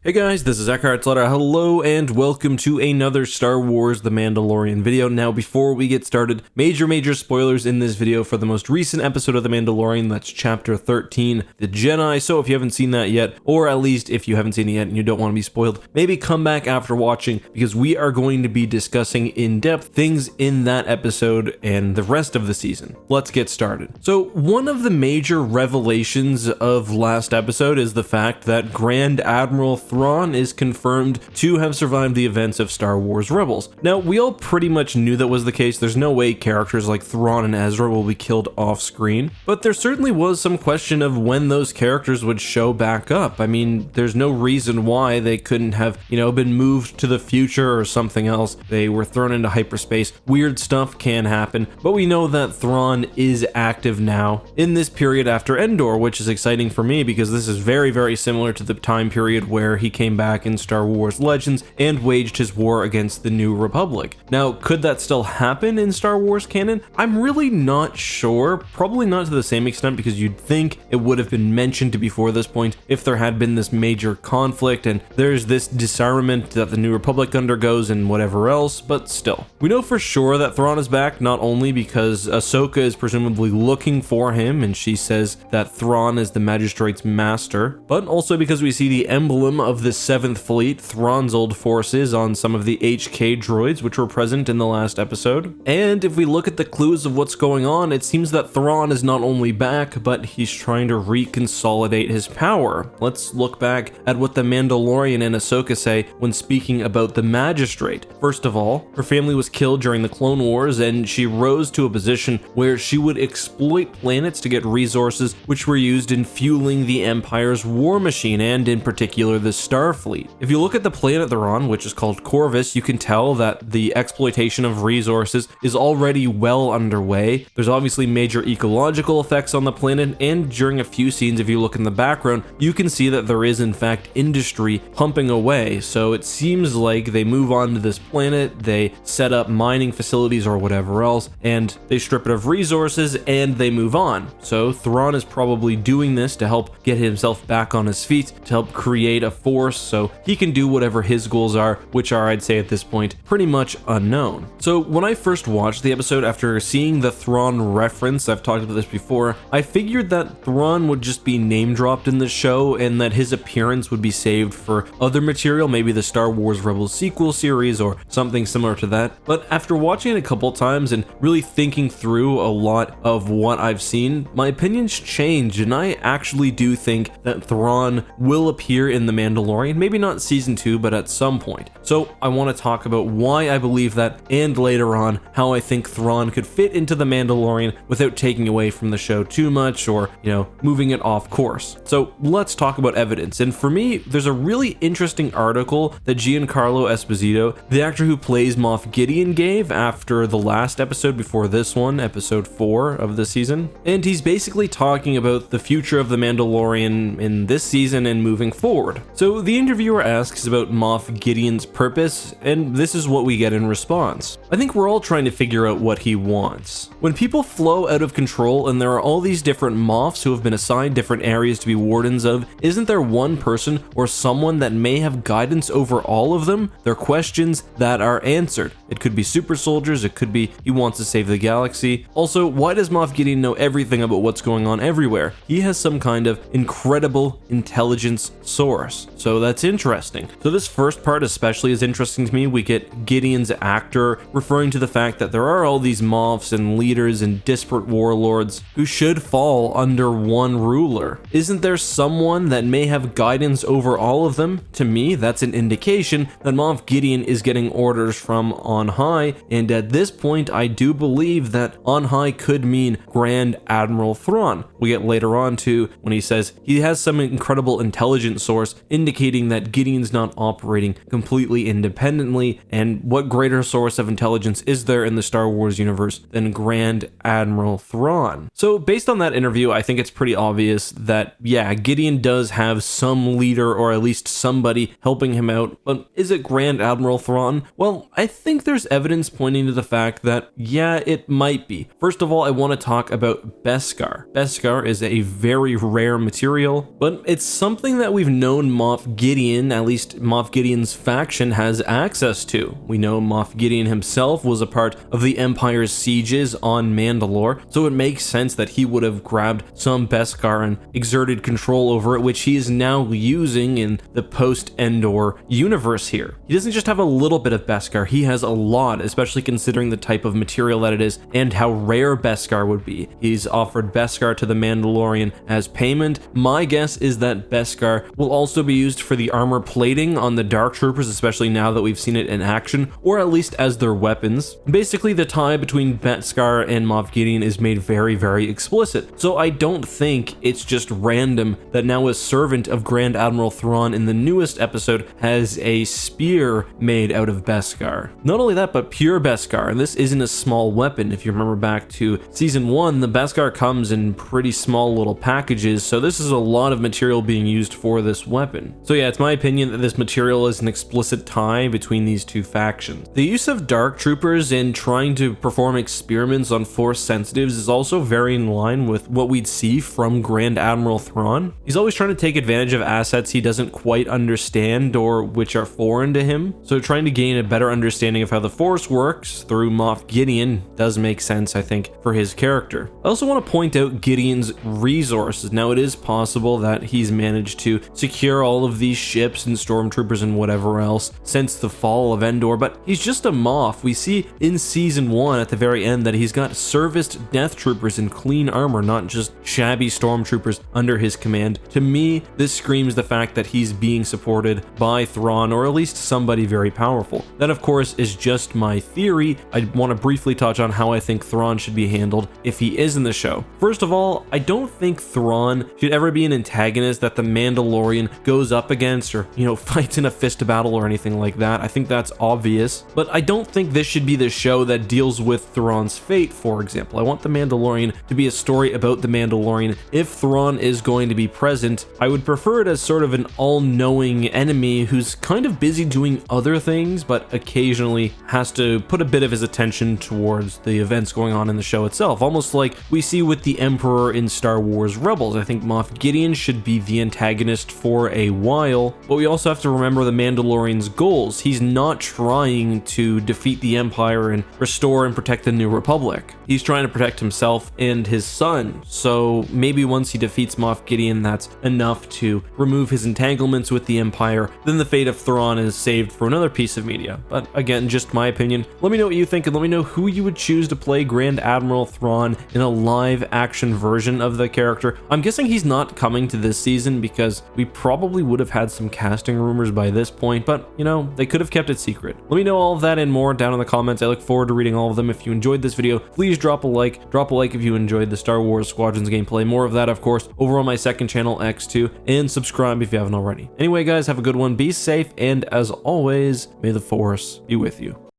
Hey guys, this is EckhartsLadder. Hello and welcome to another Star Wars The Mandalorian video. Now before we get started, major spoilers in this video for the most recent episode of The Mandalorian, that's chapter 13, The Jedi. So if you haven't seen that yet, or at least if you haven't seen it yet and you don't want to be spoiled, maybe come back after watching because we are going to be discussing in depth things in that episode and the rest of the season. Let's get started. So one of the major revelations of last episode is the fact that Grand Admiral Thrawn is confirmed to have survived the events of Star Wars Rebels. Now, we all pretty much knew that was the case. There's no way characters like Thrawn and Ezra will be killed off screen, but there certainly was some question of when those characters would show back up. I mean, there's no reason why they couldn't have, been moved to the future or something else. They were thrown into hyperspace. Weird stuff can happen, but we know that Thrawn is active now in this period after Endor, which is exciting for me because this is very similar to the time period where he came back in Star Wars Legends and waged his war against the New Republic. Now, could that still happen in Star Wars canon? I'm really not sure. Probably not to the same extent because you'd think it would have been mentioned before this point if there had been this major conflict and there's this disarmament that the New Republic undergoes and whatever else, but still. We know for sure that Thrawn is back not only because Ahsoka is presumably looking for him and she says that Thrawn is the Magistrate's master, but also because we see the emblem of the 7th Fleet, Thrawn's old forces, on some of the HK droids which were present in the last episode. And if we look at the clues of what's going on, it seems that Thrawn is not only back, but he's trying to reconsolidate his power. Let's look back at what the Mandalorian and Ahsoka say when speaking about the Magistrate. First of all, her family was killed during the Clone Wars, and she rose to a position where she would exploit planets to get resources which were used in fueling the Empire's war machine, and in particular the Starfleet. If you look at the planet they're on, which is called Corvus, you can tell that the exploitation of resources is already well underway. There's obviously major ecological effects on the planet, and during a few scenes, if you look in the background, you can see that there is in fact industry pumping away. So it seems like they move on to this planet, they set up mining facilities or whatever else, and they strip it of resources and they move on. So Thrawn is probably doing this to help get himself back on his feet, to help create a force so he can do whatever his goals are, which are, I'd say at this point, pretty much unknown. So when I first watched the episode after seeing the Thrawn reference, I've talked about this before, I figured that Thrawn would just be name dropped in the show and that his appearance would be saved for other material, maybe the Star Wars Rebels sequel series or something similar to that. But after watching it a couple times and really thinking through a lot of what I've seen, my opinions changed, and I actually do think that Thrawn will appear in The Mandalorian, maybe not season 2, but at some point. So I want to talk about why I believe that, and later on how I think Thrawn could fit into The Mandalorian without taking away from the show too much or, moving it off course. So let's talk about evidence. And for me, there's a really interesting article that Giancarlo Esposito, the actor who plays Moff Gideon, gave after the last episode before this one, episode 4 of the season. And he's basically talking about the future of The Mandalorian in this season and moving forward. So the interviewer asks about Moff Gideon's purpose, and this is what we get in response. I think we're all trying to figure out what he wants. When people flow out of control and there are all these different Moffs who have been assigned different areas to be wardens of, isn't there one person or someone that may have guidance over all of them? They're questions that are answered. It could be super soldiers, it could be he wants to save the galaxy. Also, why does Moff Gideon know everything about what's going on everywhere? He has some kind of incredible intelligence source. So that's interesting. So this first part especially is interesting to me. We get Gideon's actor referring to the fact that there are all these Moffs and leaders and disparate warlords who should fall under one ruler. Isn't there someone that may have guidance over all of them? To me, that's an indication that Moff Gideon is getting orders from on high, and at this point I do believe that on high could mean Grand Admiral Thrawn. We get later on too when he says he has some incredible intelligence source indicating that Gideon's not operating completely independently, and what greater source of intelligence is there in the Star Wars universe than Grand Admiral Thrawn? So based on that interview, I think it's pretty obvious that Gideon does have some leader or at least somebody helping him out, but is it Grand Admiral Thrawn? Well, I think there's evidence pointing to the fact that it might be. First of all, I want to talk about Beskar. Beskar is a very rare material, but it's something that we've known Moff Moff Gideon, at least Moff Gideon's faction, has access to. We know Moff Gideon himself was a part of the Empire's sieges on Mandalore, so it makes sense that he would have grabbed some Beskar and exerted control over it, which he is now using in the post-Endor universe here. He doesn't just have a little bit of Beskar, he has a lot, especially considering the type of material that it is and how rare Beskar would be. He's offered Beskar to the Mandalorian as payment. My guess is that Beskar will also be used for the armor plating on the Dark Troopers, especially now that we've seen it in action, or at least as their weapons. Basically, the tie between Beskar and Moff Gideon is made very, very explicit, so I don't think it's just random that now a servant of Grand Admiral Thrawn in the newest episode has a spear made out of Beskar. Not only that, but pure Beskar, and this isn't a small weapon. If you remember back to season 1, the Beskar comes in pretty small little packages, so this is a lot of material being used for this weapon. So yeah, it's my opinion that this material is an explicit tie between these two factions. The use of Dark Troopers in trying to perform experiments on Force sensitives is also very in line with what we'd see from Grand Admiral Thrawn. He's always trying to take advantage of assets he doesn't quite understand or which are foreign to him, so trying to gain a better understanding of how the Force works through Moff Gideon does make sense, I think, for his character. I also want to point out Gideon's resources. Now, it is possible that he's managed to secure all of these ships and stormtroopers and whatever else since the fall of Endor, but he's just a Moff. We see in season 1 at the very end that he's got serviced death troopers in clean armor, not just shabby stormtroopers under his command. To me, this screams the fact that he's being supported by Thrawn, or at least somebody very powerful. That, of course, is just my theory. I want to briefly touch on how I think Thrawn should be handled if he is in the show. First of all, I don't think Thrawn should ever be an antagonist that the Mandalorian goes up against or, fights in a fist battle or anything like that. I think that's obvious, but I don't think this should be the show that deals with Thrawn's fate, for example. I want the Mandalorian to be a story about the Mandalorian. If Thrawn is going to be present, I would prefer it as sort of an all-knowing enemy who's kind of busy doing other things, but occasionally has to put a bit of his attention towards the events going on in the show itself, almost like we see with the Emperor in Star Wars Rebels. I think Moff Gideon should be the antagonist for a while, but we also have to remember the Mandalorian's goals. He's not trying to defeat the Empire and restore and protect the New Republic. He's trying to protect himself and his son, so maybe once he defeats Moff Gideon, that's enough to remove his entanglements with the Empire. Then the fate of Thrawn is saved for another piece of media. But again, just my opinion. Let me know what you think, and let me know who you would choose to play Grand Admiral Thrawn in a live action version of the character. I'm guessing he's not coming to this season because we probably would have had some casting rumors by this point, but they could have kept it secret. Let me know all of that and more down in the comments. I look forward to reading all of them. If you enjoyed this video, please drop a like. Drop a like if you enjoyed the Star Wars Squadrons gameplay. More of that, of course, over on my second channel, X2, and subscribe if you haven't already. Anyway, guys, have a good one. Be safe, and as always, may the Force be with you.